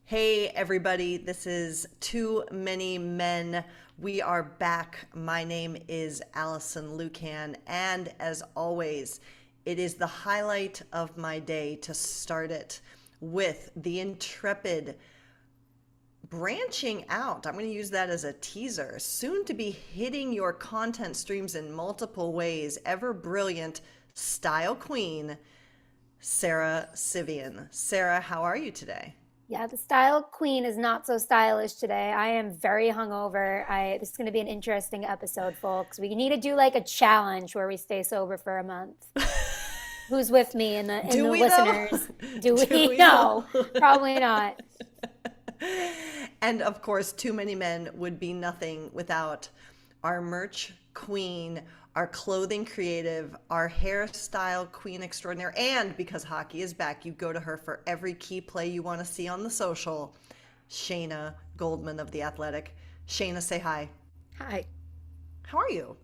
Hey, everybody, this is Too Many Men. We are back. My name is Allison Lucan, and as always, it is the highlight of my day to start it with the intrepid branching out. I'm going to use that as a teaser. Soon to be hitting your content streams in multiple ways. Ever brilliant style queen, Sarah Sivian. Sarah, how are you today? Yeah, the style queen is not so stylish today. I am very hungover. This is going to be an interesting episode, folks. We need to do like a challenge where we stay sober for a month. Who's with me in Do the we though? listeners? Do Do we? we though? No, probably not. And of course, Too Many Men would be nothing without our merch queen, our clothing creative, our hairstyle queen extraordinaire. And because hockey is back, you go to her for every key play you want to see on the social. Shayna Goldman of The Athletic. Shayna, say hi. Hi, How are you?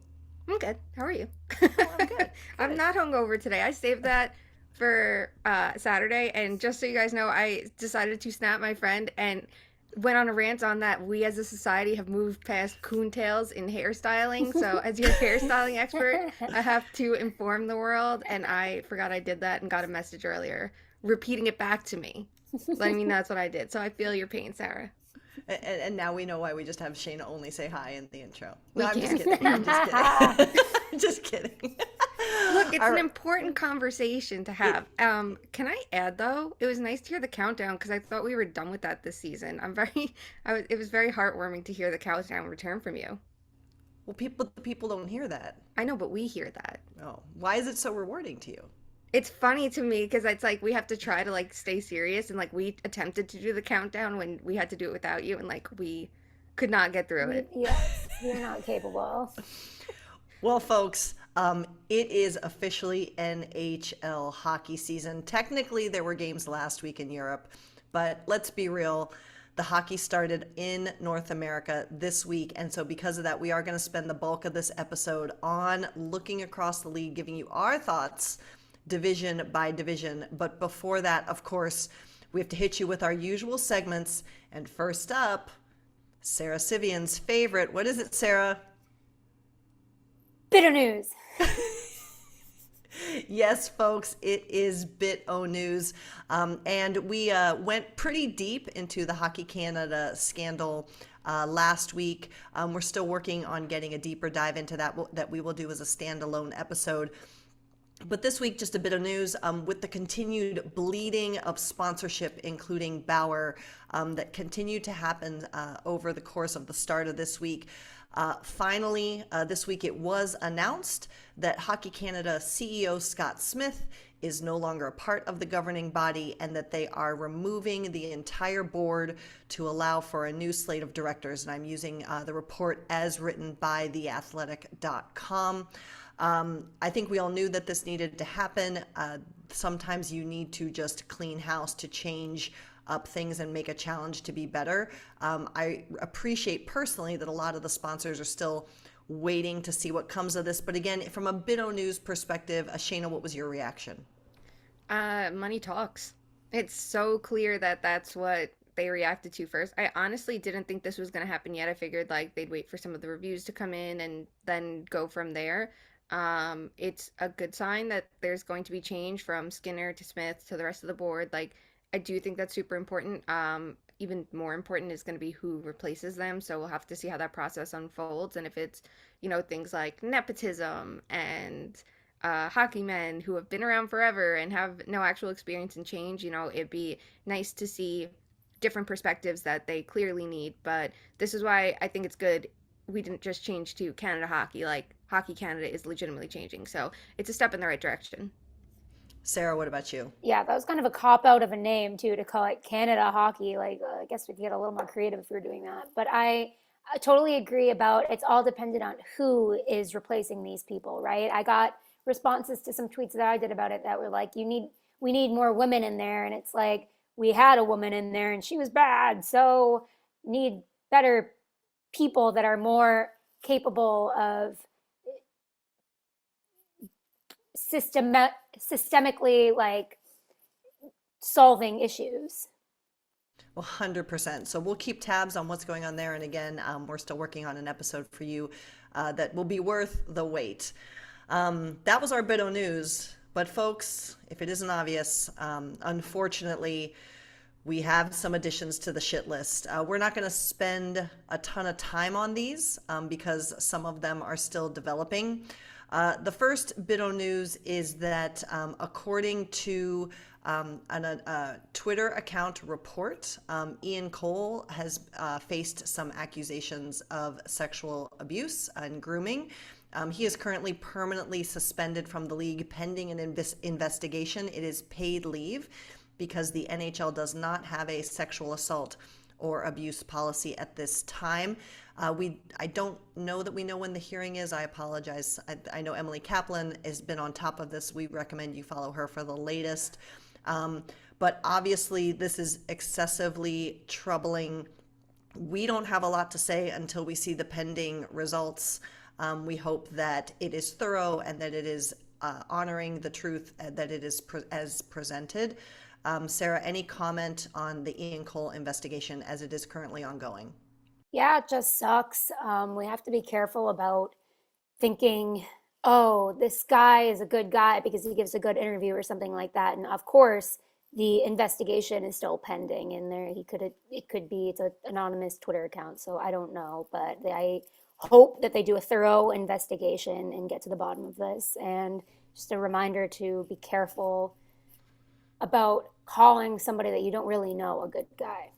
I'm good. How are you? Oh, I'm good. I'm Good. not hungover today. I saved that for Saturday, and just so you guys know, I decided to snap my friend and went on a rant on that we as a society have moved past coontails in hairstyling. So, as your hairstyling expert, I have to inform the world, and I forgot I did that and got a message earlier repeating it back to me, letting me know that's what I did. So I feel your pain, Sarah. And now we know why we just have Shayna only say hi in the intro. No, We I'm just can't. kidding. I'm just kidding. Just kidding. Look, it's All an right. important conversation to have. Can I add though? It was nice to hear the countdown because I thought we were done with that this season. It was very heartwarming to hear the countdown return from you. Well, people don't hear that. I know, but we hear that. Oh, why is it so rewarding to you? It's funny to me because it's like we have to try to like stay serious and like we attempted to do the countdown when we had to do it without you and like we could not get through it. Yes, we're not capable. Well, folks, it is officially NHL hockey season. Technically, there were games last week in Europe, but let's be real. The hockey started in North America this week. And so, because of that, we are going to spend the bulk of this episode on looking across the league, giving you our thoughts division by division. But before that, of course, we have to hit you with our usual segments. And first up, Sarah Sivian's favorite. What is it, Sarah? Bitter news. Yes, folks, it is Bit O News. And we went pretty deep into the Hockey Canada scandal last week. We're still working on getting a deeper dive into that we will do as a standalone episode. But this week, just a bit of news with the continued bleeding of sponsorship, including Bauer, that continued to happen over the course of the start of this week. Finally, this week it was announced that Hockey Canada CEO Scott Smith is no longer a part of the governing body and that they are removing the entire board to allow for a new slate of directors. And I'm using the report as written by theathletic.com. I think we all knew that this needed to happen. Sometimes you need to just clean house to change up things and make a challenge to be better. I appreciate personally that a lot of the sponsors are still waiting to see what comes of this. But again, from a Bit O News perspective, Shayna, what was your reaction? Money talks. It's so clear that that's what they reacted to first. I honestly didn't think this was going to happen yet. I figured like they'd wait for some of the reviews to come in and then go from there. It's a good sign that there's going to be change from Skinner to Smith to the rest of the board. Like, I do think that's super important. Even more important is going to be who replaces them. So we'll have to see how that process unfolds. And if it's, things like nepotism and hockey men who have been around forever and have no actual experience in change, it'd be nice to see different perspectives that they clearly need. But this is why I think it's good we didn't just change to Canada Hockey. Like, Hockey Canada is legitimately changing. So it's a step in the right direction. Sarah, what about you? Yeah, that was kind of a cop out of a name too to call it Canada Hockey. Like, I guess we could get a little more creative if we were doing that. But I totally agree about it's all dependent on who is replacing these people, right? I got responses to some tweets that I did about it that were like, we need more women in there, and it's like we had a woman in there and she was bad, so need better people that are more capable of systemically like solving issues. 100%. So we'll keep tabs on what's going on there. And again, we're still working on an episode for you that will be worth the wait. That was our bit of news. But folks, if it isn't obvious, unfortunately, we have some additions to the shit list. We're not going to spend a ton of time on these because some of them are still developing. The first bit of news is that according to a Twitter account report, Ian Cole has faced some accusations of sexual abuse and grooming. He is currently permanently suspended from the league pending an investigation. It is paid leave because the NHL does not have a sexual assault or abuse policy at this time. I don't know that we know when the hearing is. I apologize. I know Emily Kaplan has been on top of this. We recommend you follow her for the latest. But obviously, this is excessively troubling. We don't have a lot to say until we see the pending results. We hope that it is thorough and that it is honoring the truth that it is as presented. Sarah, any comment on the Ian Cole investigation as it is currently ongoing? Yeah, it just sucks. We have to be careful about thinking, oh, this guy is a good guy because he gives a good interview or something like that. And of course, the investigation is still pending, and it's an anonymous Twitter account, so I don't know, but I hope that they do a thorough investigation and get to the bottom of this. And just a reminder to be careful about calling somebody that you don't really know a good guy.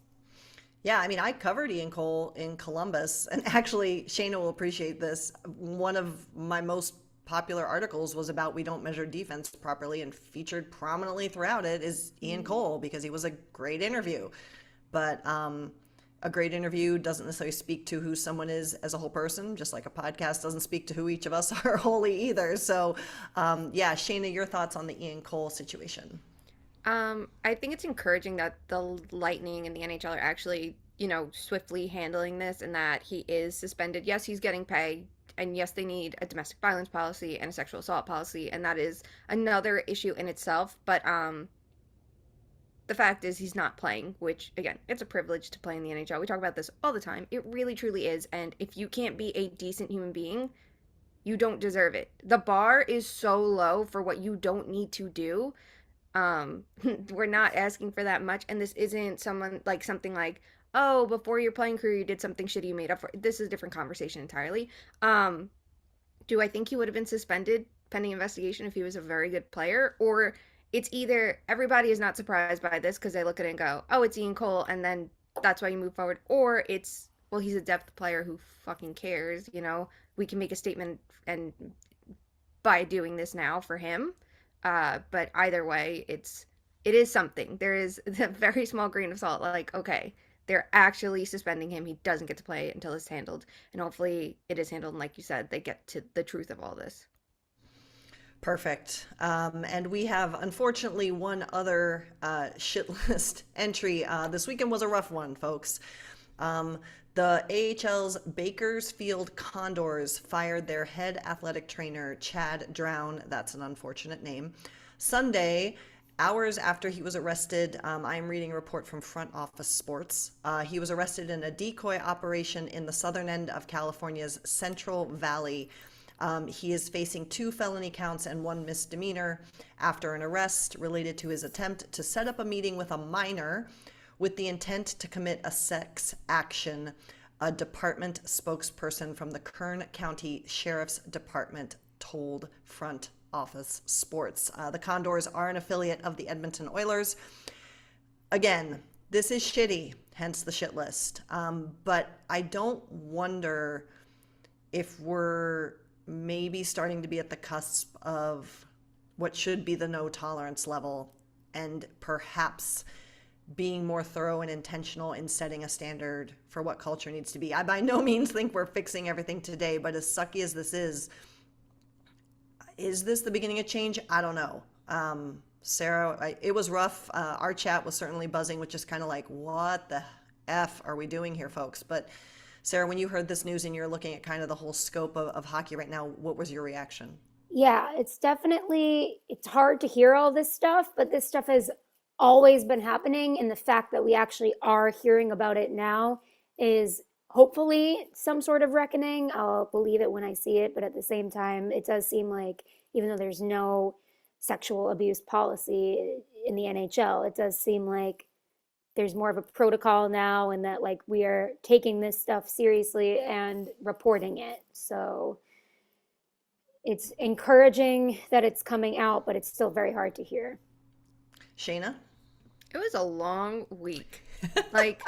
Yeah, I mean, I covered Ian Cole in Columbus, and actually, Shayna will appreciate this. One of my most popular articles was about we don't measure defense properly, and featured prominently throughout it is Ian Cole because he was a great interview. But a great interview doesn't necessarily speak to who someone is as a whole person, just like a podcast doesn't speak to who each of us are wholly either. So, yeah, Shayna, your thoughts on the Ian Cole situation? I think it's encouraging that the Lightning and the NHL are actually, swiftly handling this, and that he is suspended. Yes, he's getting paid, and yes, they need a domestic violence policy and a sexual assault policy, and that is another issue in itself. But the fact is he's not playing, which, again, it's a privilege to play in the NHL. We talk about this all the time. It really, truly is. And if you can't be a decent human being, you don't deserve it. The bar is so low for what you don't need to do. We're not asking for that much, and this isn't something like, oh, before your playing career you did something shitty you made up for. This is a different conversation entirely. Do I think he would have been suspended pending investigation if he was a very good player? Or it's either everybody is not surprised by this because they look at it and go, oh, it's Ian Cole, and then that's why you move forward, or it's, well, he's a depth player who fucking cares, we can make a statement and by doing this now for him. But either way, it is something. There is a very small grain of salt. Like, okay, they're actually suspending him. He doesn't get to play until it's handled. And hopefully it is handled. And like you said, they get to the truth of all this. Perfect. And we have, unfortunately, one other shit list entry. This weekend was a rough one, folks. The AHL's Bakersfield Condors fired their head athletic trainer, Chad Drown. That's an unfortunate name. Sunday, hours after he was arrested, I am reading a report from Front Office Sports. He was arrested in a decoy operation in the southern end of California's Central Valley. He is facing 2 felony counts and 1 misdemeanor after an arrest related to his attempt to set up a meeting with a minor with the intent to commit a sex action, a department spokesperson from the Kern County Sheriff's Department told Front Office Sports. The Condors are an affiliate of the Edmonton Oilers. Again, this is shitty, hence the shit list. But I don't wonder if we're maybe starting to be at the cusp of what should be the no tolerance level, and perhaps being more thorough and intentional in setting a standard for what culture needs to be. I by no means think we're fixing everything today, but as sucky as this is this the beginning of change? I don't know. Sarah, it was rough. Our chat was certainly buzzing with just kind of like, what the F are we doing here, folks? But Sarah, when you heard this news and you're looking at kind of the whole scope of hockey right now, what was your reaction? Yeah, it's hard to hear all this stuff, but this stuff has always been happening, and the fact that we actually are hearing about it now is hopefully some sort of reckoning. I'll believe it when I see it, but at the same time, it does seem like even though there's no sexual abuse policy in the NHL, it does seem like there's more of a protocol now, and that like we are taking this stuff seriously and reporting it. So it's encouraging that it's coming out, but it's still very hard to hear. Shayna? It was a long week. Like,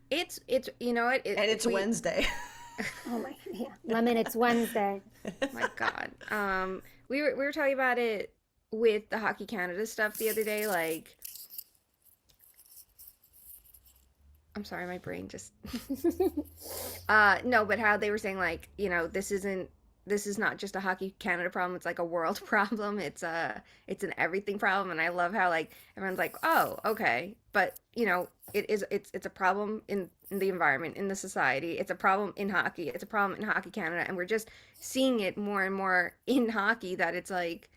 it's you know what? And it's Wednesday. Oh my, yeah, Lemon, it's Wednesday. My God. We were talking about it with the Hockey Canada stuff the other day. Like, I'm sorry, my brain just. No, but how they were saying, like, you know, this is not just a Hockey Canada problem, it's like a world problem. It's an everything problem. And I love how, like, everyone's like, oh, okay. But, you know, it's a problem in the environment, in the society. It's a problem in hockey. It's a problem in Hockey Canada. And we're just seeing it more and more in hockey, that it's like,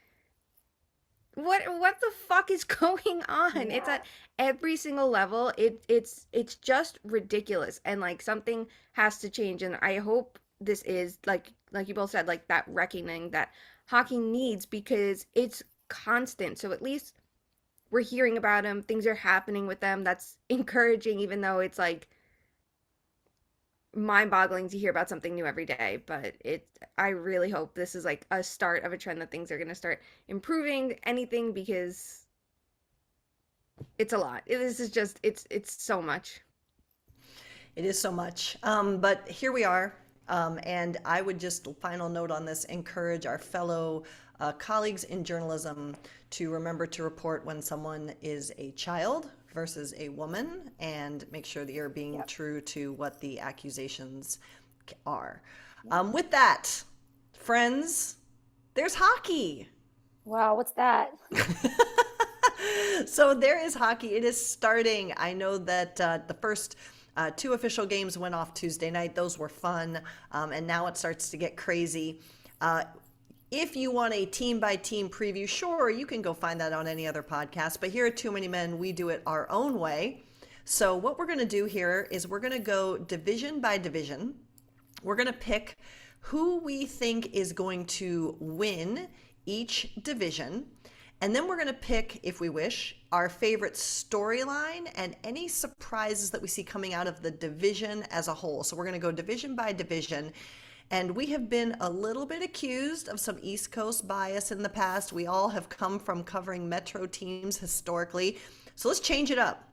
what the fuck is going on? Yeah. It's at every single level. It's just ridiculous. And like, something has to change. And I hope this is like you both said, like that reckoning that hockey needs, because it's constant. So at least we're hearing about them. Things are happening with them. That's encouraging, even though it's like mind-boggling to hear about something new every day. But I really hope this is like a start of a trend, that things are going to start improving anything, because it's a lot. This is just, it's so much. It is so much. But here we are. And I would just, final note on this, encourage our fellow colleagues in journalism to remember to report when someone is a child versus a woman, and make sure that you're being true to what the accusations are. With that, friends, there's hockey. Wow, what's that? So there is hockey. It is starting. I know that the first two official games went off Tuesday night. Those were fun. And now it starts to get crazy. If you want a team-by-team preview, sure, you can go find that on any other podcast. But here at Too Many Men, we do it our own way. So what we're going to do here is we're going to go division by division. We're going to pick who we think is going to win each division. And then we're going to pick, if we wish, our favorite storyline and any surprises that we see coming out of the division as a whole. So we're going to go division by division. And we have been a little bit accused of some East Coast bias in the past. We all have come from covering Metro teams historically. So let's change it up.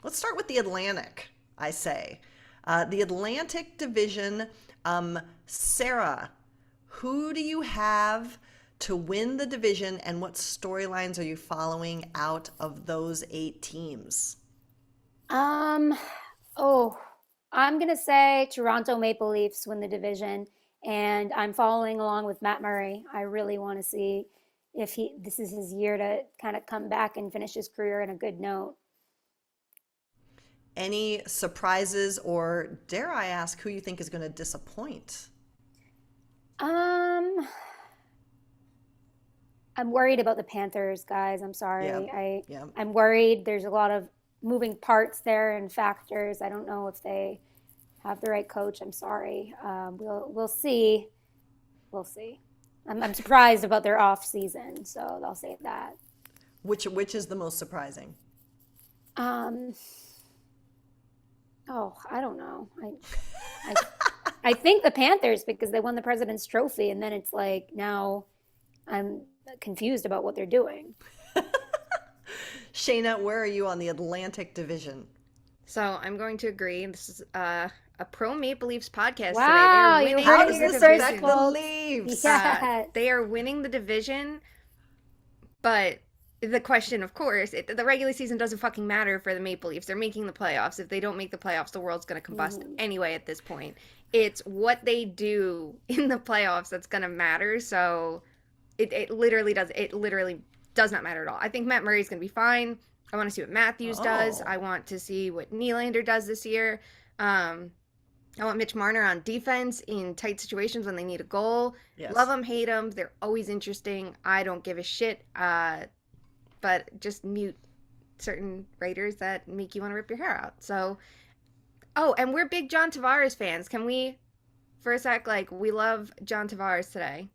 Let's start with the Atlantic, I say. The Atlantic division, Sarah, who do you have to win the division, and what storylines are you following out of those 8 teams? I'm gonna say Toronto Maple Leafs win the division, and I'm following along with Matt Murray. I really want to see if this is his year to kind of come back and finish his career on a good note. Any surprises, or dare I ask, who you think is going to disappoint? I'm worried about the Panthers, guys. I'm sorry. Yeah. I'm worried. There's a lot of moving parts there and factors. I don't know if they have the right coach. I'm sorry. We'll see. We'll see. I'm surprised about their off season, so I'll say that. Which is the most surprising? I don't know. I think the Panthers, because they won the President's Trophy, and then it's like now I'm confused about what they're doing. Shayna, where are you on the Atlantic division? So I'm going to agree. This is a pro Maple Leafs podcast wow, today. you heard it here first, the Leafs. Yeah. They are winning the division, but the question, of course, the regular season doesn't fucking matter for the Maple Leafs. They're making the playoffs. If they don't make the playoffs, the world's going to combust anyway at this point. It's what they do in the playoffs that's going to matter. So it literally does not matter at all. I think Matt Murray's going to be fine. I want to see what Matthews does. I want to see what Nylander does this year. I want Mitch Marner on defense in tight situations when they need a goal. Yes. Love them, hate them. They're always interesting. I don't give a shit. But just mute certain writers that make you want to rip your hair out. So, oh, and we're big John Tavares fans. Can we, for a sec, like, we love John Tavares today.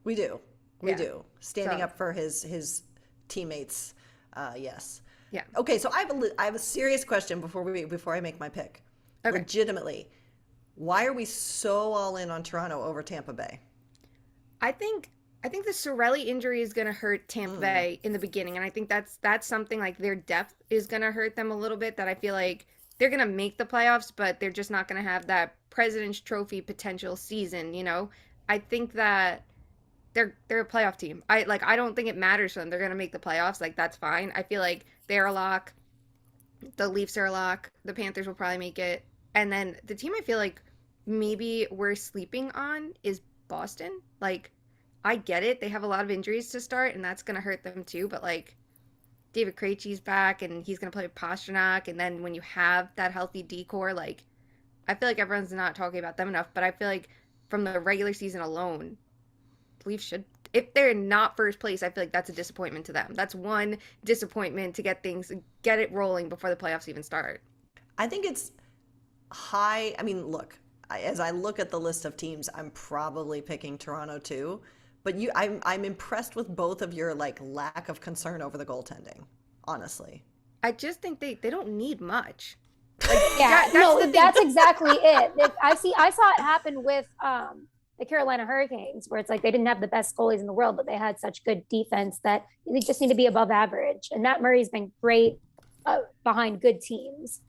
We do. We Yeah. do. Standing So- up for his teammates. Yes. Yeah. Okay, so I have a serious question before I make my pick. Okay. Legitimately, why are we so all in on Toronto over Tampa Bay? I think the Sorelli injury is going to hurt Tampa Bay in the beginning, and I think that's something like their depth is going to hurt them a little bit. That I feel like they're going to make the playoffs, but they're just not going to have that President's Trophy potential season. You know, I think that they're a playoff team. I don't think it matters for them. They're going to make the playoffs. Like, that's fine. I feel like they're a lock. The Leafs are a lock. The Panthers will probably make it, and then the team I feel like maybe we're sleeping on is Boston. Like, I get it. They have a lot of injuries to start, and that's going to hurt them too. But, like, David Krejci's back, and he's going to play with Pasternak. And then when you have that healthy decor, like, I feel like everyone's not talking about them enough. But I feel like from the regular season alone, Leafs should, if they're not first place, I feel like that's a disappointment to them. That's one disappointment to get it rolling before the playoffs even start. I think it's high. I mean, look, as I look at the list of teams, I'm probably picking Toronto too. But I'm impressed with both of your like lack of concern over the goaltending. Honestly, I just think they don't need much. Yeah, that's the no, thing. that's exactly it. I saw it happen with the Carolina Hurricanes, where it's like they didn't have the best goalies in the world, but they had such good defense that they just need to be above average. And Matt Murray's been great behind good teams.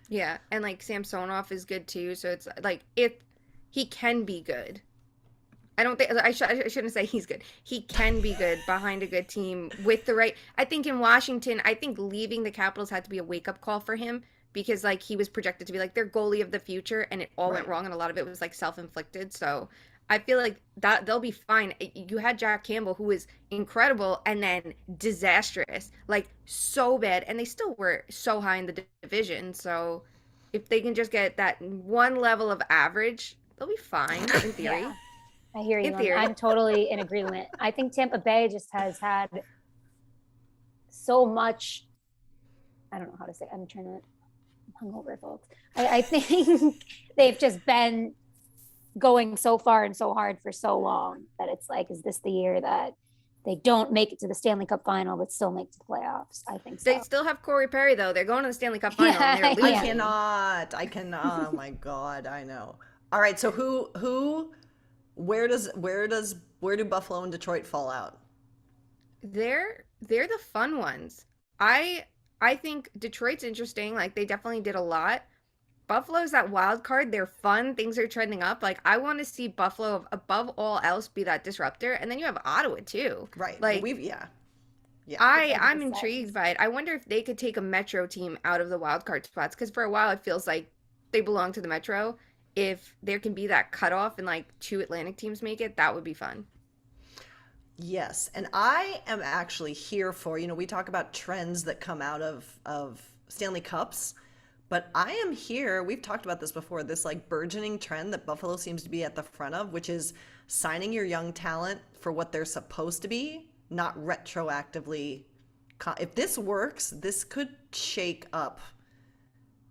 Yeah, and like Samsonov is good too, so it's like if he can be good. I don't think I shouldn't say he's good. He can be good behind a good team with the right. I think in Washington, I think leaving the Capitals had to be a wake-up call for him because like he was projected to be like their goalie of the future, and it all went wrong, and a lot of it was like self-inflicted. So I feel like that they'll be fine. You had Jack Campbell, who was incredible, and then disastrous, like so bad, and they still were so high in the division. So if they can just get that one level of average, they'll be fine in theory. Yeah. I hear you. In theory. I'm totally in agreement. I think Tampa Bay just has had so much. I don't know how to say. I'm hungover, folks. I think they've just been going so far and so hard for so long that it's like, is this the year that they don't make it to the Stanley Cup final but still make the playoffs? I think so. They still have Corey Perry though. They're going to the Stanley Cup final. Yeah, And they're yeah. losing. I cannot. Oh my God, I know. All right, so where do Buffalo and Detroit fall out? They're the fun ones. I think Detroit's interesting. Like they definitely did a lot. Buffalo's that wild card. They're fun. Things are trending up. Like I want to see Buffalo above all else be that disruptor. And then you have Ottawa too. Right. Like Yeah. I'm 100%. intrigued by it. I wonder if they could take a Metro team out of the wild card spots because for a while it feels like they belong to the Metro. If there can be that cutoff and like 2 Atlantic teams make it, that would be fun. Yes, and I am actually here for, we talk about trends that come out of Stanley Cups, but I am here, we've talked about this before, this like burgeoning trend that Buffalo seems to be at the front of, which is signing your young talent for what they're supposed to be, not retroactively. If this works, this could shake up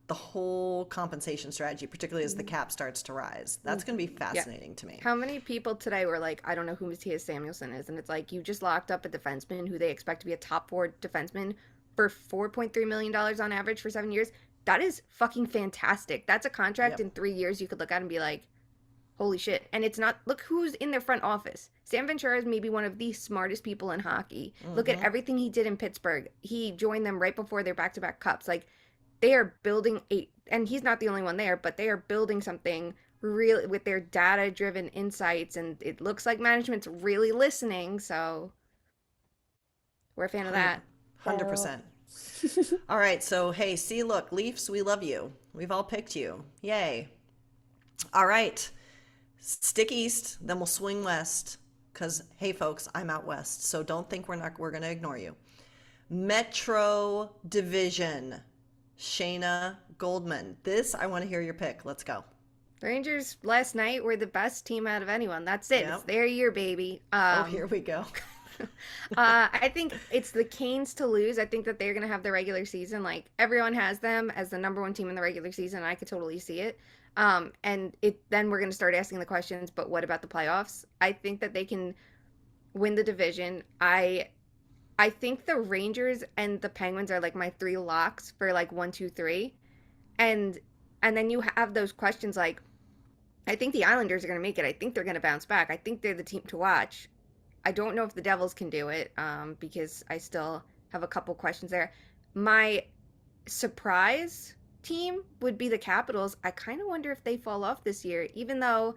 the whole compensation strategy, particularly as the cap starts to rise. That's going to be fascinating to me. How many people today were like, I don't know who Matthias Samuelsson is, and it's like you just locked up a defenseman who they expect to be a top 4 defenseman for $4.3 million on average for 7 years. That is fucking fantastic. That's a contract in 3 years you could look at and be like, holy shit. And it's not, look who's in their front office. Sam Ventura is maybe one of the smartest people in hockey. Look at everything he did in Pittsburgh. He joined them right before their back-to-back cups. Like, they are building and he's not the only one there, but they are building something really with their data-driven insights, and it looks like management's really listening, so we're a fan of that. 100%. All right, so hey, see, look, Leafs, we love you. We've all picked you. Yay. All right, stick east, then we'll swing west, because, hey, folks, I'm out west, so don't think we're going to ignore you. Metro Division. Shayna Goldman. This, I want to hear your pick. Let's go. The Rangers last night were the best team out of anyone. That's it. Yep. It's their year, baby. Here we go. I think it's the Canes to lose. I think that they're going to have the regular season. Like everyone has them as the number one team in the regular season. I could totally see it. And then we're going to start asking the questions, but what about the playoffs? I think that they can win the division. I think the Rangers and the Penguins are like my three locks for like 1, 2, 3. And then you have those questions like I think the Islanders are going to make it. I think they're going to bounce back. I think they're the team to watch. I don't know if the Devils can do it because I still have a couple questions there. My surprise team would be the Capitals. I kind of wonder if they fall off this year, even though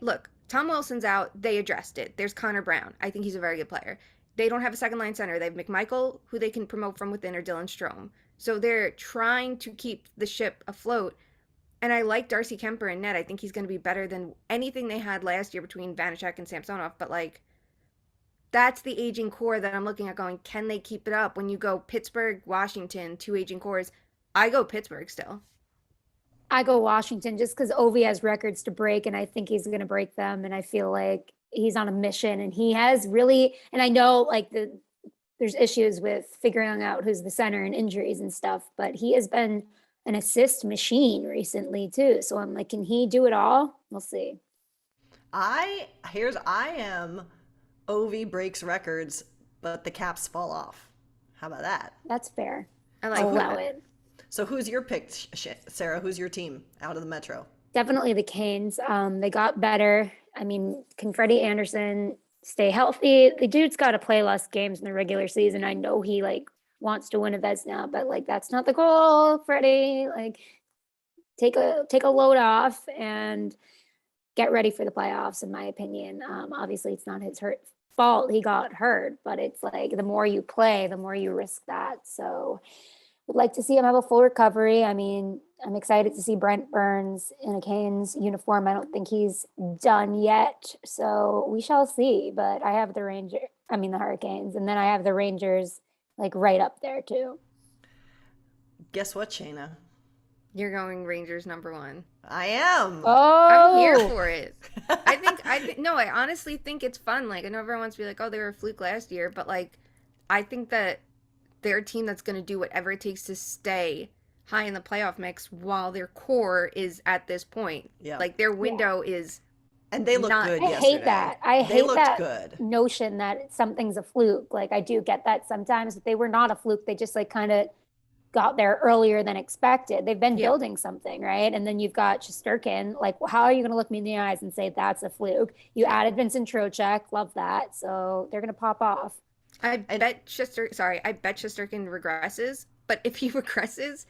look, Tom Wilson's out. They addressed it. There's Connor Brown. I think he's a very good player. They don't have a second line center. They have McMichael, who they can promote from within, or Dylan Strome. So they're trying to keep the ship afloat. And I like Darcy Kemper in net. I think he's going to be better than anything they had last year between Vanacek and Samsonov. But like, that's the aging core that I'm looking at going, can they keep it up? When you go Pittsburgh, Washington, two aging cores, I go Pittsburgh still. I go Washington just because Ovi has records to break, and I think he's going to break them. And I feel like he's on a mission, and he has really, and I know like there's issues with figuring out who's the center and injuries and stuff, but he has been an assist machine recently too. So I'm like, can he do it all? We'll see. I am Ovi breaks records, but the Caps fall off. How about that? That's fair. I like I'll allow that. it. So who's your pick, Sarah? Who's your team out of the Metro? Definitely the Canes. They got better. I mean, can Freddie Anderson stay healthy? The dude's got to play less games in the regular season. I know he like wants to win a Vezina, but like that's not the goal, Freddie. Like take a load off and get ready for the playoffs, in my opinion. Obviously it's not his fault he got hurt, but it's like the more you play, the more you risk that. So would like to see him have a full recovery. I mean, I'm excited to see Brent Burns in a Canes uniform. I don't think he's done yet, so we shall see. But I have the Hurricanes, and then I have the Rangers like right up there too. Guess what, Shayna? You're going Rangers number one. I am. Oh, I'm here for it. I honestly think it's fun. Like, I know everyone wants to be like, oh, they were a fluke last year, but like, I think that they're a team that's going to do whatever it takes to stay high in the playoff mix while their core is at this point. Yeah. Like, their window is. And they look good I yesterday. hate that. I They hate looked that good. notion that something's a fluke. Like I do get that sometimes, but they were not a fluke. They just like kind of got there earlier than expected. They've been building something, right? And then you've got Shesterkin. Like, how are you going to look me in the eyes and say that's a fluke? You added Vincent Trocheck. Love that. So they're going to pop off. I bet Shesterkin regresses, but if he regresses,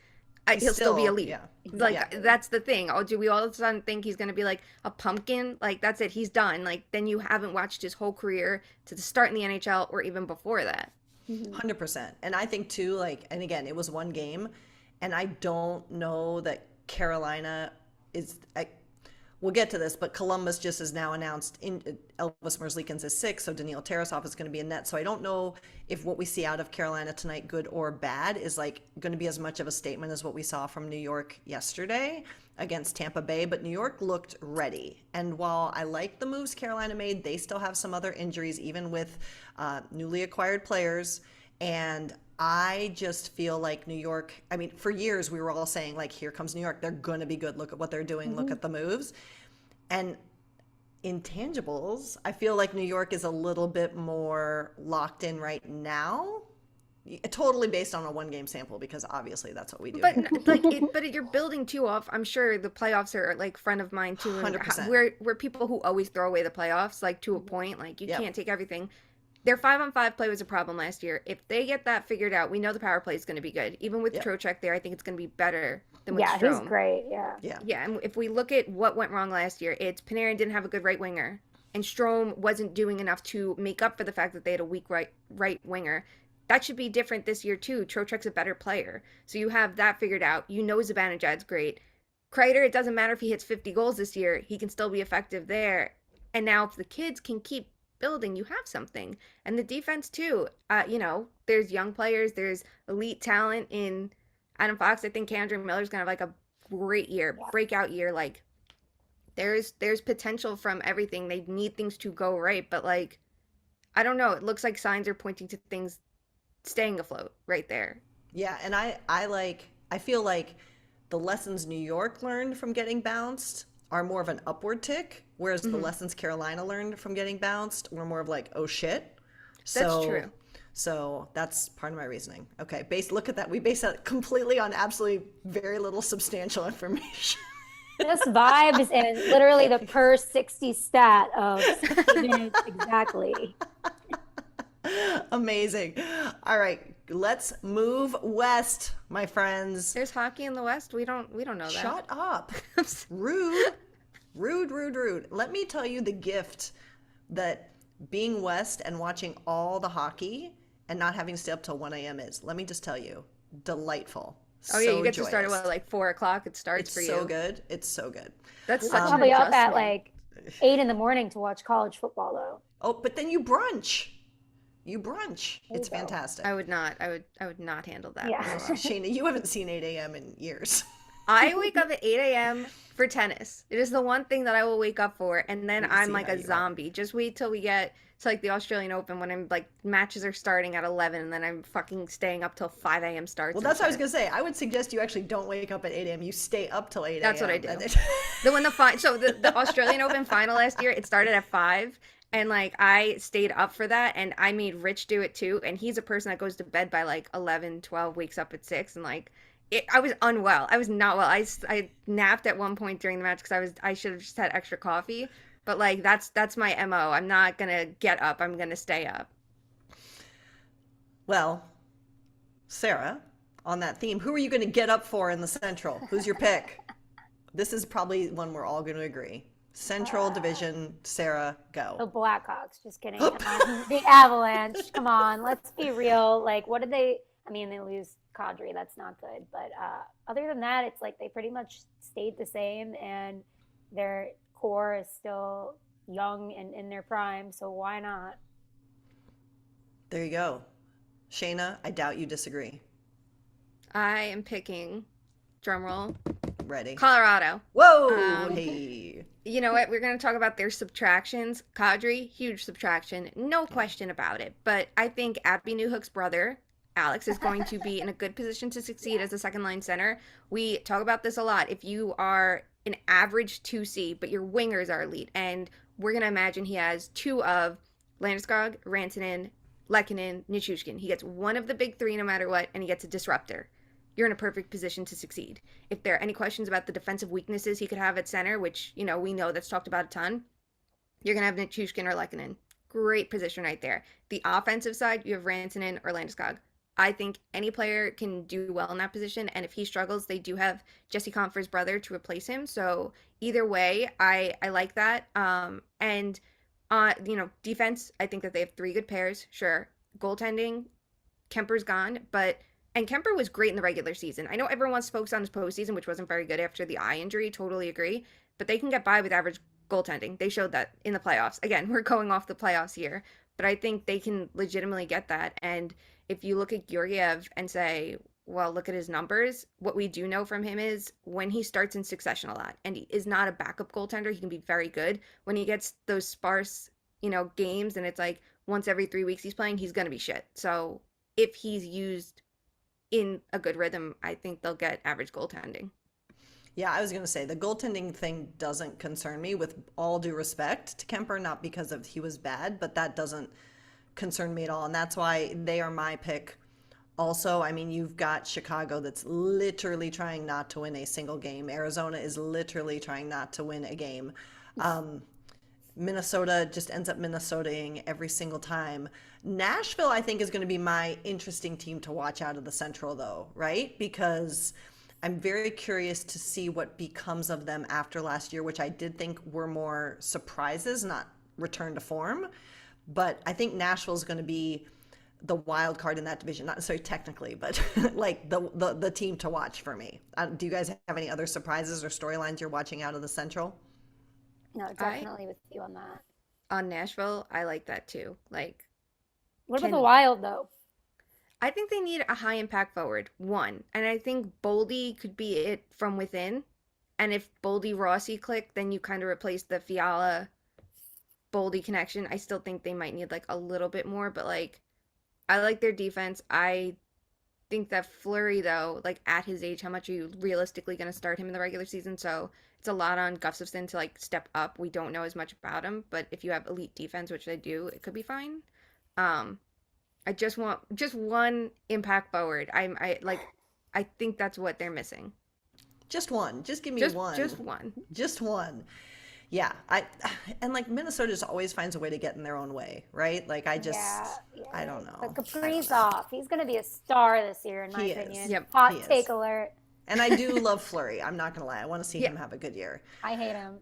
he'll still be elite. Yeah. Like, that's the thing. Oh, do we all of a sudden think he's going to be like a pumpkin? Like, that's it. He's done. Like, then you haven't watched his whole career to the start in the NHL or even before that. 100%. And I think too, like, and again, it was one game, and I don't know that Carolina is. We'll get to this, but Columbus just has now announced Elvis Merzlikins is sick, so Daniil Tarasov is going to be in net. So I don't know if what we see out of Carolina tonight, good or bad, is like going to be as much of a statement as what we saw from New York yesterday against Tampa Bay. But New York looked ready, and while I like the moves Carolina made, they still have some other injuries, even with newly acquired players. And I just feel like New York, I mean, for years we were all saying, like, here comes New York. They're going to be good. Look at what they're doing. Look at the moves. And intangibles, I feel like New York is a little bit more locked in right now. Totally based on a one-game sample, because obviously that's what we do. But but you're building too off. I'm sure the playoffs are like friend of mine too. 100%. We're people who always throw away the playoffs, like to a point. Like you can't take everything. Their 5-on-5 play was a problem last year. If they get that figured out, we know the power play is going to be good. Even with Trocheck there, I think it's going to be better than with Strome. He's great. Yeah, and if we look at what went wrong last year, it's Panarin didn't have a good right winger, and Strome wasn't doing enough to make up for the fact that they had a weak right winger. That should be different this year too. Trocheck's a better player, so you have that figured out. You know Zibanejad's great. Kreider, it doesn't matter if he hits 50 goals this year, he can still be effective there. And now if the kids can keep building, you have something. And the defense too, there's young players, there's elite talent in Adam Fox. I think K'Andre Miller's gonna have like a great year, breakout year. Like there's potential from everything. They need things to go right, but like I don't know. It looks like signs are pointing to things staying afloat right there. Yeah, and I feel like the lessons New York learned from getting bounced are more of an upward tick, whereas the Hmm. lessons Carolina learned from getting bounced were more of like, oh shit. That's So true. so that's part of my reasoning. Okay, look at that. We base that completely on absolutely very little substantial information. Just vibes and literally the per 60 stat of 60 minutes exactly. Amazing. All right, let's move west, my friends. There's hockey in the West. We don't know that. Shut up. Rude. Rude, rude, rude. Let me tell you the gift that being West and watching all the hockey and not having to stay up till 1 a.m. is. Let me just tell you, delightful. Oh yeah, So you get to start at joyous. what, like 4 o'clock? It starts It's for so you. good. It's so good. That's I'm such an probably up at adjustment. like 8 in the morning to watch college football though. Oh, but then you brunch. You brunch. There It's you go. fantastic. I would not. I would not handle that. Yeah. Shayna, you haven't seen 8 a.m. in years. I wake up at 8 a.m. for tennis. It is the one thing that I will wake up for, and then I'm See like how a you are. zombie. Just wait till we get to like the Australian Open when I'm like matches are starting at 11, and then I'm fucking staying up till 5 a.m. starts. Well, and that's what I was shit. gonna say. I would suggest you actually don't wake up at 8 a.m. You stay up till 8 a.m. That's what I do. and then- The Australian Open final last year, it started at 5, and like I stayed up for that, and I made Rich do it too, and he's a person that goes to bed by like 11, 12, wakes up at 6, and like I was unwell. I was not well. I napped at one point during the match because I should have just had extra coffee, but like that's my MO. I'm not gonna get up. I'm gonna stay up. Well, Sarah, on that theme, who are you gonna get up for in the Central? Who's your pick? This is probably one we're all gonna agree. Central Division, Sarah, The go. Blackhawks, just kidding. The Avalanche, come on, let's be real. Like, what did they? I mean, they lose Kadri, that's not good. But other than that, it's like they pretty much stayed the same, and their core is still young and in their prime. So why not? There you go. Shayna, I doubt you disagree. I am picking, drumroll, Ready? Colorado. Whoa! Um, Hey. You know what? We're going to talk about their subtractions. Kadri, huge subtraction, no question about it. But I think Abby Newhook's brother, Alex, is going to be in a good position to succeed as a second line center. We talk about this a lot. If you are an average 2C, but your wingers are elite, and we're going to imagine he has two of Landeskog, Rantanen, Lehkonen, Nichushkin. He gets one of the big three no matter what, and he gets a disruptor. You're in a perfect position to succeed. If there are any questions about the defensive weaknesses he could have at center, which, you know, we know that's talked about a ton, you're going to have Nichushkin or Lehkonen. Great position right there. The offensive side, you have Rantanen or Landeskog. I think any player can do well in that position, and if he struggles, they do have Jesse Compher's brother to replace him. So either way, I like that. And you know, defense, I think that they have three good pairs. Sure, goaltending, Kemper's gone, and Kemper was great in the regular season. I know everyone wants to focus on his postseason, which wasn't very good after the eye injury. Totally agree, but they can get by with average goaltending. They showed that in the playoffs. Again, we're going off the playoffs here, but I think they can legitimately get that. And if you look at Georgiev and say, well, look at his numbers, what we do know from him is when he starts in succession a lot, and he is not a backup goaltender, he can be very good. When he gets those sparse, you know, games and it's like once every 3 weeks he's playing, he's going to be shit. So if he's used in a good rhythm, I think they'll get average goaltending. Yeah, I was going to say the goaltending thing doesn't concern me, with all due respect to Kemper, not because of he was bad, but that doesn't concern me at all. And that's why they are my pick. Also, I mean, you've got Chicago that's literally trying not to win a single game. Arizona is literally trying not to win a game. Minnesota just ends up Minnesotaing every single time. Nashville, I think, is going to be my interesting team to watch out of the Central, though, right? Because I'm very curious to see what becomes of them after last year, which I did think were more surprises, not return to form. But I think Nashville is going to be the wild card in that division, not necessarily technically, but like the team to watch for me. Do you guys have any other surprises or storylines you're watching out of the Central? No, definitely with you on that. On Nashville, I like that too. Like, What about Can- the Wild though? I think they need a high impact forward, one. And I think Boldy could be it from within. And if Boldy Rossi click, then you kind of replace the Fiala Boldy connection. I still think they might need like a little bit more, but like I like their defense. I think that Fleury, though, like at his age, how much are you realistically going to start him in the regular season? So it's a lot on Gustafsson to like step up. We don't know as much about him, but if you have elite defense, which they do, it could be fine. I just want just one impact forward. I think that's what they're missing. Just one. Just give me one. Just one. Just one. Yeah, and like Minnesota just always finds a way to get in their own way, right? Like I don't know. But Kaprizov, he's going to be a star this year, in my opinion. Yep. Hot take alert. And I do love Fleury. I'm not gonna lie. I want to see him have a good year. I hate him.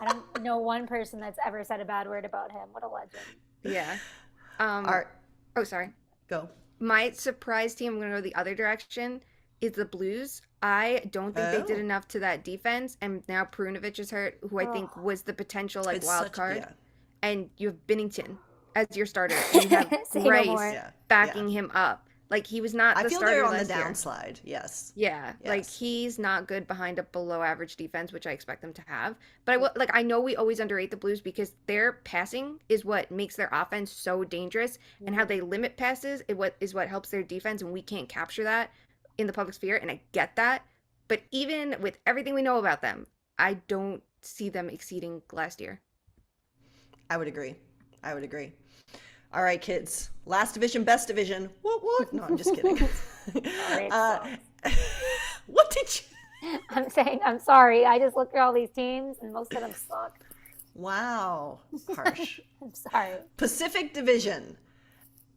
I don't know one person that's ever said a bad word about him. What a legend. Yeah. Oh, sorry. Go. My surprise team, I'm going to go the other direction, is the Blues. I don't think they did enough to that defense, and now Perunovic is hurt, who I think was the potential like wild card. Yeah. And you have Binnington as your starter, and you have Rice backing him up. Like he was not the starter last year. I feel they're on the downslide. Yes. Yeah, like he's not good behind a below average defense, which I expect them to have. But I know we always underrate the Blues because their passing is what makes their offense so dangerous, and how they limit passes is what helps their defense, and we can't capture that in the public sphere, and I get that. But even with everything we know about them, I don't see them exceeding last year. I would agree. All right, kids. Last division, best division. What? No, I'm just kidding. What did you? I'm sorry. I just looked at all these teams, and most of them suck. Wow. Harsh. I'm sorry. Pacific Division.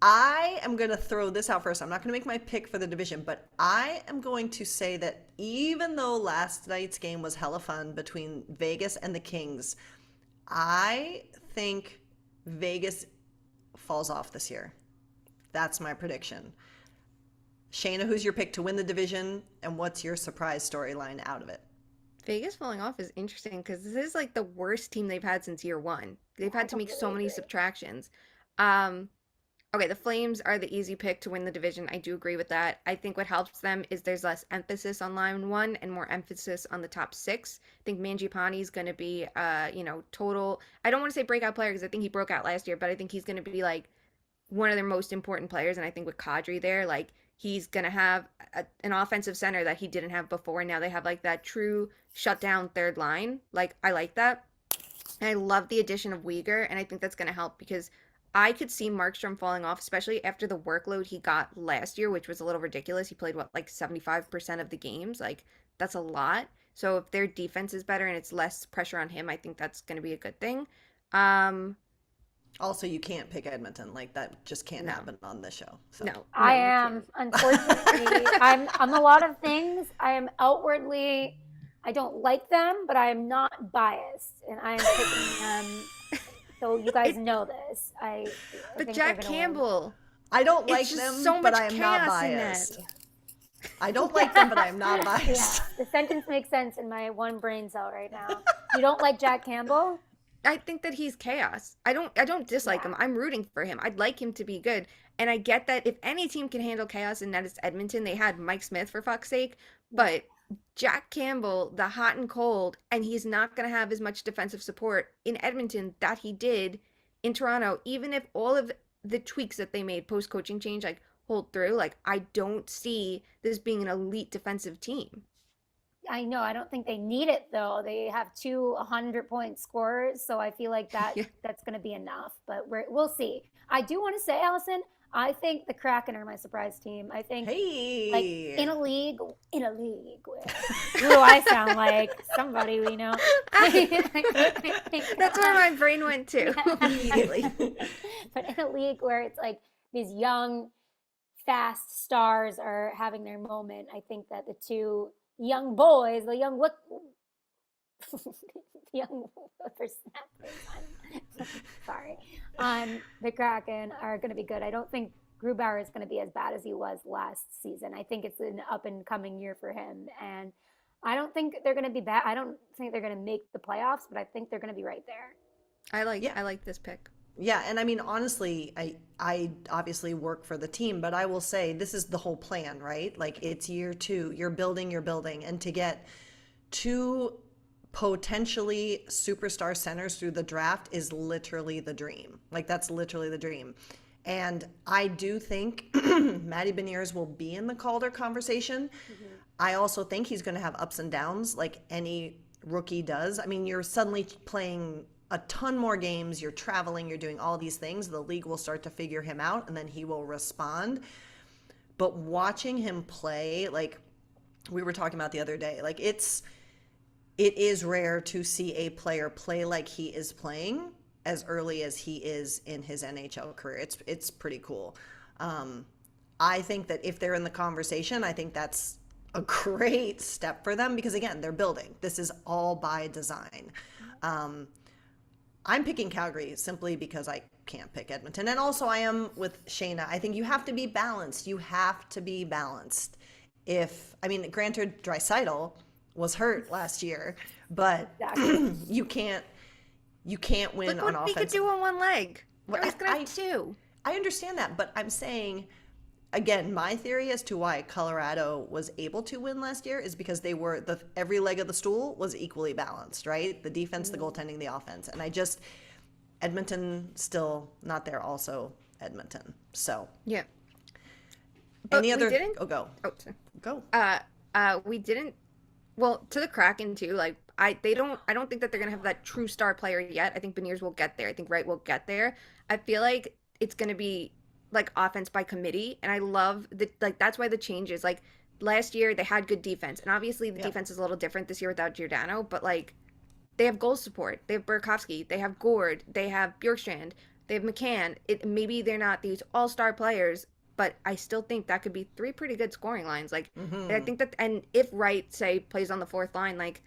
I am going to throw this out first. I'm not going to make my pick for the division, but I am going to say that even though last night's game was hella fun between Vegas and the Kings, I think Vegas falls off this year. That's my prediction. Shayna, who's your pick to win the division, and what's your surprise storyline out of it? Vegas falling off is interesting because this is like the worst team they've had since year one. They've had to make so many subtractions. Okay, the Flames are the easy pick to win the division. I do agree with that. I think what helps them is there's less emphasis on line one and more emphasis on the top six. I think Mangiapane is going to be, total. I don't want to say breakout player because I think he broke out last year, but I think he's going to be like one of their most important players. And I think with Kadri there, like he's going to have an offensive center that he didn't have before. Now they have like that true shutdown third line. Like I like that. And I love the addition of Uyghur, and I think that's going to help because I could see Markstrom falling off, especially after the workload he got last year, which was a little ridiculous. He played, 75% of the games? Like, that's a lot. So if their defense is better and it's less pressure on him, I think that's going to be a good thing. Also, you can't pick Edmonton. Like, that just can't happen on this show. So. No, I am, unfortunately, I'm a lot of things. I am outwardly, I don't like them, but I am not biased. And I am picking them. So you guys know this. But Jack Campbell. I don't like them, but I am not biased. I don't like them, but I am not biased. Yeah, the sentence makes sense in my one brain cell right now. You don't like Jack Campbell? I think that he's chaos. I don't dislike him. I'm rooting for him. I'd like him to be good. And I get that if any team can handle chaos, and that is Edmonton, they had Mike Smith for fuck's sake. But Jack Campbell, the hot and cold, and he's not going to have as much defensive support in Edmonton that he did in Toronto, even if all of the tweaks that they made post-coaching change, hold through. Like, I don't see this being an elite defensive team. I know. I don't think they need it, though. They have 2 100-point scorers, so I feel like that's going to be enough. But we'll see. I do want to say, Allison, I think the Kraken are my surprise team. I think, in a league where, who do I sound like? Somebody we know. That's where my brain went to immediately. But in a league where it's like these young, fast stars are having their moment, I think that the two young boys, the young whippersnappers, sorry, the Kraken are going to be good. I don't think Grubauer is going to be as bad as he was last season. I think it's an up and coming year for him, and I don't think they're going to be bad. I don't think they're going to make the playoffs, but I think they're going to be right there. I like this pick. Yeah, and I mean, honestly, I obviously work for the team, but I will say this is the whole plan, right? Like, it's year 2, you're building, and to get 2 potentially superstar centers through the draft is literally the dream. Like, that's literally the dream. And I do think Matty Beniers will be in the Calder conversation. I also think he's going to have ups and downs like any rookie does. I mean, you're suddenly playing a ton more games, you're traveling, you're doing all these things. The league will start to figure him out and then he will respond. But watching him play, like we were talking about the other day, like it is rare to see a player play like he is playing as early as he is in his NHL career. It's pretty cool. I think that if they're in the conversation, I think that's a great step for them because, again, they're building. This is all by design. I'm picking Calgary simply because I can't pick Edmonton. And also I am with Shayna. I think you have to be balanced. You have to be balanced. Granted, Draisaitl was hurt last year, but Exactly. you can't win Look on what he offense. could do on one leg. Well, Now he's gonna have two. I understand that, but I'm saying, again, my theory as to why Colorado was able to win last year is because they were every leg of the stool was equally balanced, right? The defense, the goaltending, the offense, and Edmonton still not there. Also Edmonton. So Yeah. any other? We didn't. Oh, go. Oh, sorry. Go. We didn't. Well, to the Kraken too. Like I don't think that they're gonna have that true star player yet. I think Beniers will get there. I think Wright will get there. I feel like it's gonna be like offense by committee, and I love that's why the changes. Like last year they had good defense, and obviously the defense is a little different this year without Giordano, but like they have goal support. They have Burakovsky. They have Gord. They have Bjorkstrand. They have McCann. Maybe they're not these all-star players, but I still think that could be three pretty good scoring lines. Like, and I think that, and if Wright, say, plays on the fourth line, like,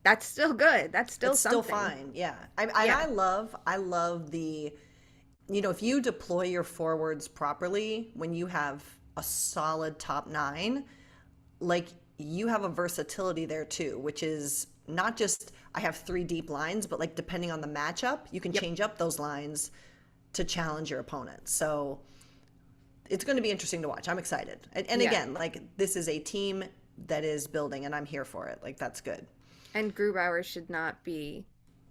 that's still good. That's still It's something. still fine. Yeah. I love the, if you deploy your forwards properly, when you have a solid top nine, like you have a versatility there too, which is not just I have three deep lines, but like depending on the matchup, you can change up those lines to challenge your opponent. So it's going to be interesting to watch. I'm excited. And again, like this is a team that is building and I'm here for it. Like that's good. And Grubauer should not be.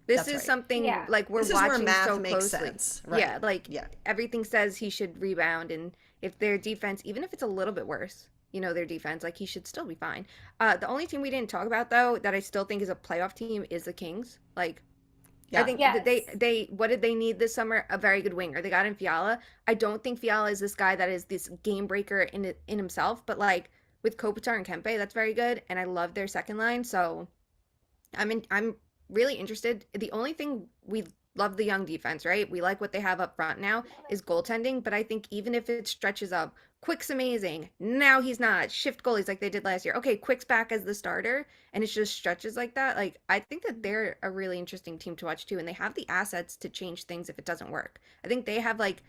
This That's is right. something like we're This is where watching math so makes closely. sense. Right. Yeah, like everything says he should rebound, and if their defense, even if it's a little bit worse, their defense, like he should still be fine. The only team we didn't talk about though that I still think is a playoff team is the Kings. Like I think that they what did they need this summer? A very good winger. They got in Fiala. I don't think Fiala is this guy that is this game breaker in himself, but like with Kopitar and Kempe, that's very good, and I love their second line. So I'm really interested. The only thing we love the young defense, right? We like what they have up front now is goaltending, but I think even if it stretches up, Quick's amazing. Now he's not. Shift goalies like they did last year. Okay, Quick's back as the starter, and it just stretches like that. Like I think that they're a really interesting team to watch too, and they have the assets to change things if it doesn't work. I think they have like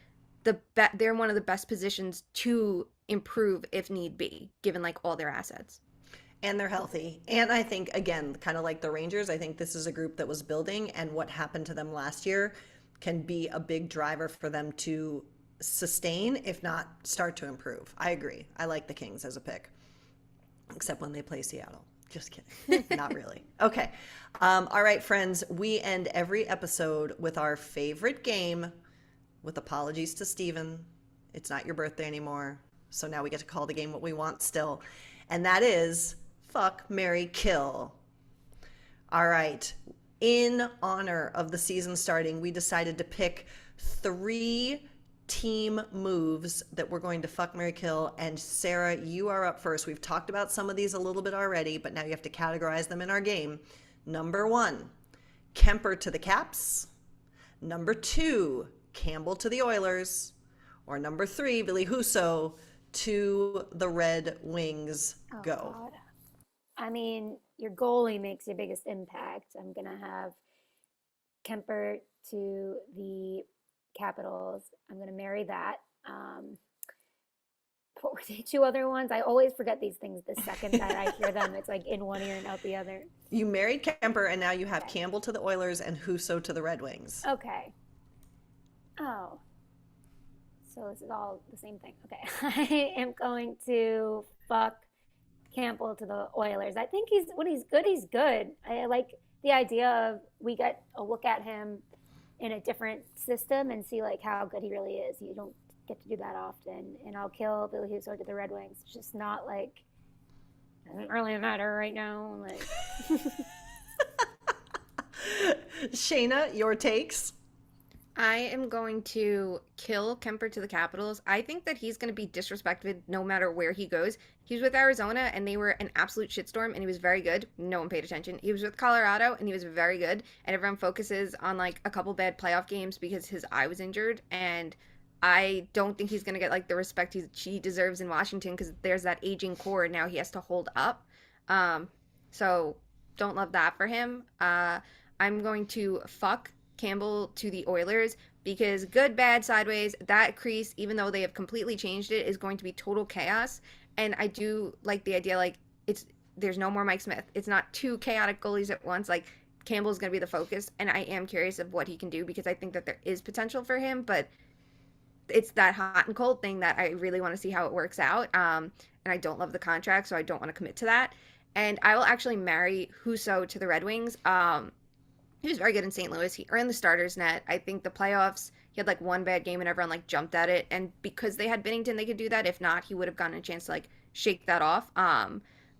they're one of the best positions to improve if need be, given like all their assets. And they're healthy. And I think, again, kind of like the Rangers, I think this is a group that was building, and what happened to them last year can be a big driver for them to sustain, if not start to improve. I agree. I like the Kings as a pick, except when they play Seattle. Just kidding. Not really. Okay. All right, friends, we end every episode with our favorite game, with apologies to Steven. It's not your birthday anymore, so now we get to call the game what we want still. And that is Fuck, Marry, Kill. All right. In honor of the season starting, we decided to pick 3 team moves that we're going to fuck, marry, kill. And Sarah, you are up first. We've talked about some of these a little bit already, but now you have to categorize them in our game. Number 1, Kemper to the Caps. Number 2, Campbell to the Oilers. Or number 3, Billy Husso to the Red Wings. Go. God. I mean, your goalie makes your biggest impact. I'm going to have Kemper to the Capitals. I'm going to marry that. What were the 2 other ones? I always forget these things the second that I hear them. It's like in one ear and out the other. You married Kemper, and now you have Campbell to the Oilers and Husso to the Red Wings. Okay. Oh. So this is all the same thing. Okay. I am going to fuck Campbell to the Oilers. I think when he's good, he's good. I like the idea of we get a look at him in a different system and see like how good he really is. You don't get to do that often. And I'll kill Billy Huso to the Red Wings. It's just not like, doesn't really matter right now. Like Shayna, your takes? I am going to kill Kemper to the Capitals. I think that he's going to be disrespected no matter where he goes. He was with Arizona, and they were an absolute shitstorm, and he was very good. No one paid attention. He was with Colorado, and he was very good. And everyone focuses on, like, a couple bad playoff games because his eye was injured. And I don't think he's going to get, like, the respect he deserves in Washington because there's that aging core, and now he has to hold up. So don't love that for him. I'm going to fuck Campbell to the Oilers because good, bad, sideways, that crease, even though they have completely changed it, is going to be total chaos. And I do like the idea, like, there's no more Mike Smith. It's not two chaotic goalies at once. Like, Campbell's going to be the focus, and I am curious of what he can do because I think that there is potential for him, but it's that hot and cold thing that I really want to see how it works out. And I don't love the contract, so I don't want to commit to that. And I will actually marry Huso to the Red Wings. He was very good in St. Louis. He earned the starter's net. I think the playoffs, he had like one bad game and everyone like jumped at it. And because they had Binnington, they could do that. If not, he would have gotten a chance to like shake that off.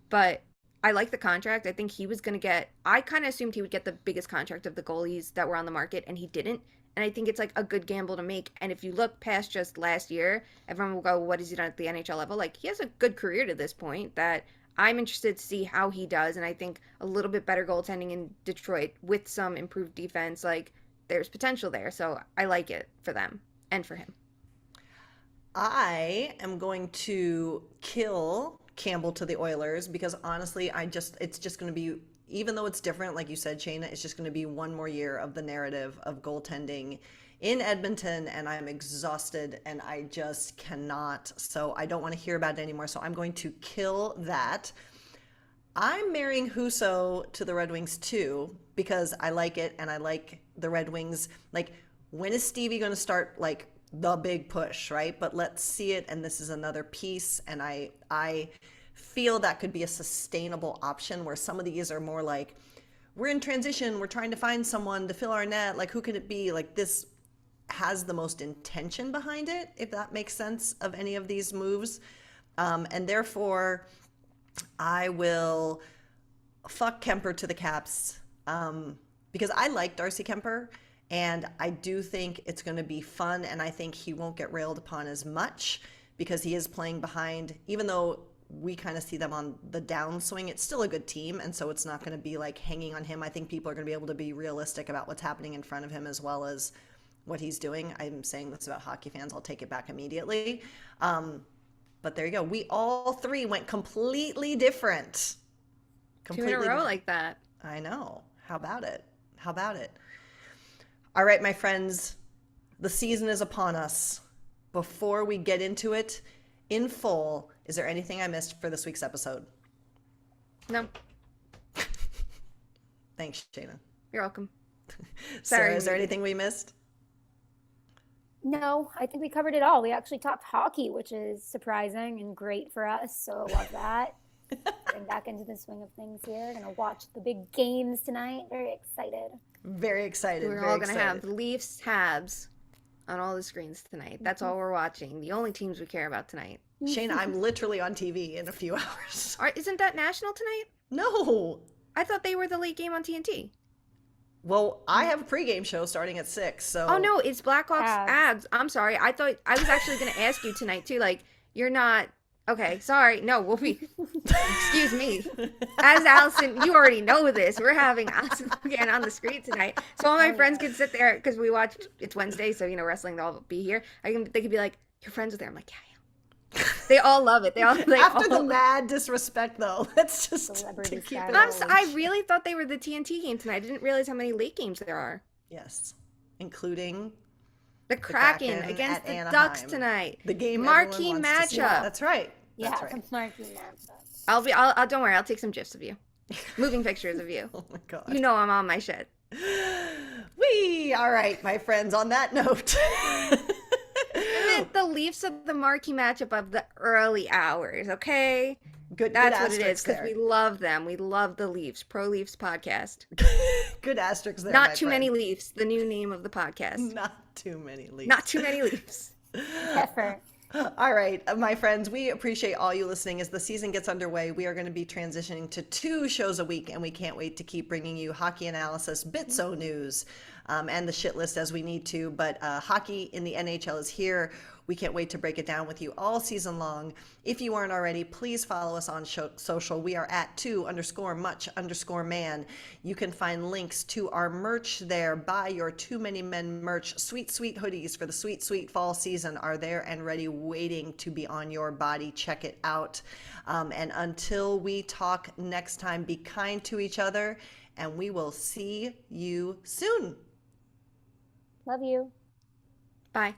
But I like the contract. I think he was going to I kind of assumed he would get the biggest contract of the goalies that were on the market, and he didn't. And I think it's like a good gamble to make. And if you look past just last year, everyone will go, what has he done at the NHL level? Like, he has a good career to this point that I'm interested to see how he does, and I think a little bit better goaltending in Detroit with some improved defense, like, there's potential there. So I like it for them and for him. I am going to kill Campbell to the Oilers because honestly, it's just going to be, even though it's different, like you said, Shayna, it's just going to be one more year of the narrative of goaltending in Edmonton, and I'm exhausted and I just cannot. So I don't want to hear about it anymore. So I'm going to kill that. I'm marrying Huso to the Red Wings too because I like it and I like the Red Wings. Like, when is Stevie going to start like the big push, right? But let's see it, and this is another piece, and I feel that could be a sustainable option where some of these are more like, we're in transition, we're trying to find someone to fill our net, like who could it be? Like, this has the most intention behind it, if that makes sense, of any of these moves. And therefore, I will fuck Kemper to the Caps because I like Darcy Kemper, and I do think it's going to be fun, and I think he won't get railed upon as much because he is playing behind, even though we kind of see them on the downswing, it's still a good team, and so it's not going to be like hanging on him. I think people are going to be able to be realistic about what's happening in front of him as well as what he's doing. I'm saying this about hockey fans. I'll take it back immediately. But there you go. We all three went completely different. Completely 2 in a row like that. I know. How about it? How about it? All right, my friends, the season is upon us. Before we get into it in full, is there anything I missed for this week's episode? No. Thanks, Shayna. You're welcome. Sarah, is there anything we missed? No, I think we covered it all. We actually talked hockey, which is surprising and great for us. So I love that. Getting back into the swing of things here. Gonna watch the big games tonight. Very excited. Very excited. We're all gonna have Leafs, Habs on all the screens tonight. That's all we're watching. The only teams we care about tonight. Shane, I'm literally on TV in a few hours. Isn't that national tonight? No. I thought they were the late game on TNT. Well, I have a pregame show starting at 6, so... Oh, no, it's Blackhawks Abs. I'm sorry. I thought I was actually going to ask you tonight, too. Like, you're not... Okay, sorry. No, we'll be... Excuse me. As Allison, you already know this. We're having Allison again on the screen tonight. So all my friends can sit there, because we watched... It's Wednesday, so, wrestling, they'll all be here. They could be like, you're friends with her. I'm like, yeah, I am. They all love it. After the mad disrespect, though, let's just keep it. I really thought they were the TNT game tonight. I didn't realize how many late games there are. Yes, including the Kraken against the Anaheim. Ducks tonight. The game marquee matchup. That's right. Yeah, that's right. Marquee matchup. I'll don't worry. I'll take some gifs of you, moving pictures of you. Oh my god. You know I'm on my shit. All right, my friends. On that note. The Leafs are the marquee matchup of the early hours, okay? Good That's what it is, asterisks because there. we love them. We love the Leafs. Pro Leafs podcast. Good asterisks there, Not my too friend. many Leafs, the new name of the podcast. Not too many leaves. Not too many Leafs. Effort. All right, my friends, we appreciate all you listening. As the season gets underway, we are going to be transitioning to 2 shows a week, and we can't wait to keep bringing you hockey analysis, Bitso news, and the shit list as we need to. But hockey in the NHL is here. We can't wait to break it down with you all season long. If you aren't already, please follow us on social. We are at 2_much_man. You can find links to our merch there. Buy your Too Many Men merch. Sweet, sweet hoodies for the sweet, sweet fall season are there and ready, waiting to be on your body. Check it out. And until we talk next time, be kind to each other, and we will see you soon. Love you. Bye.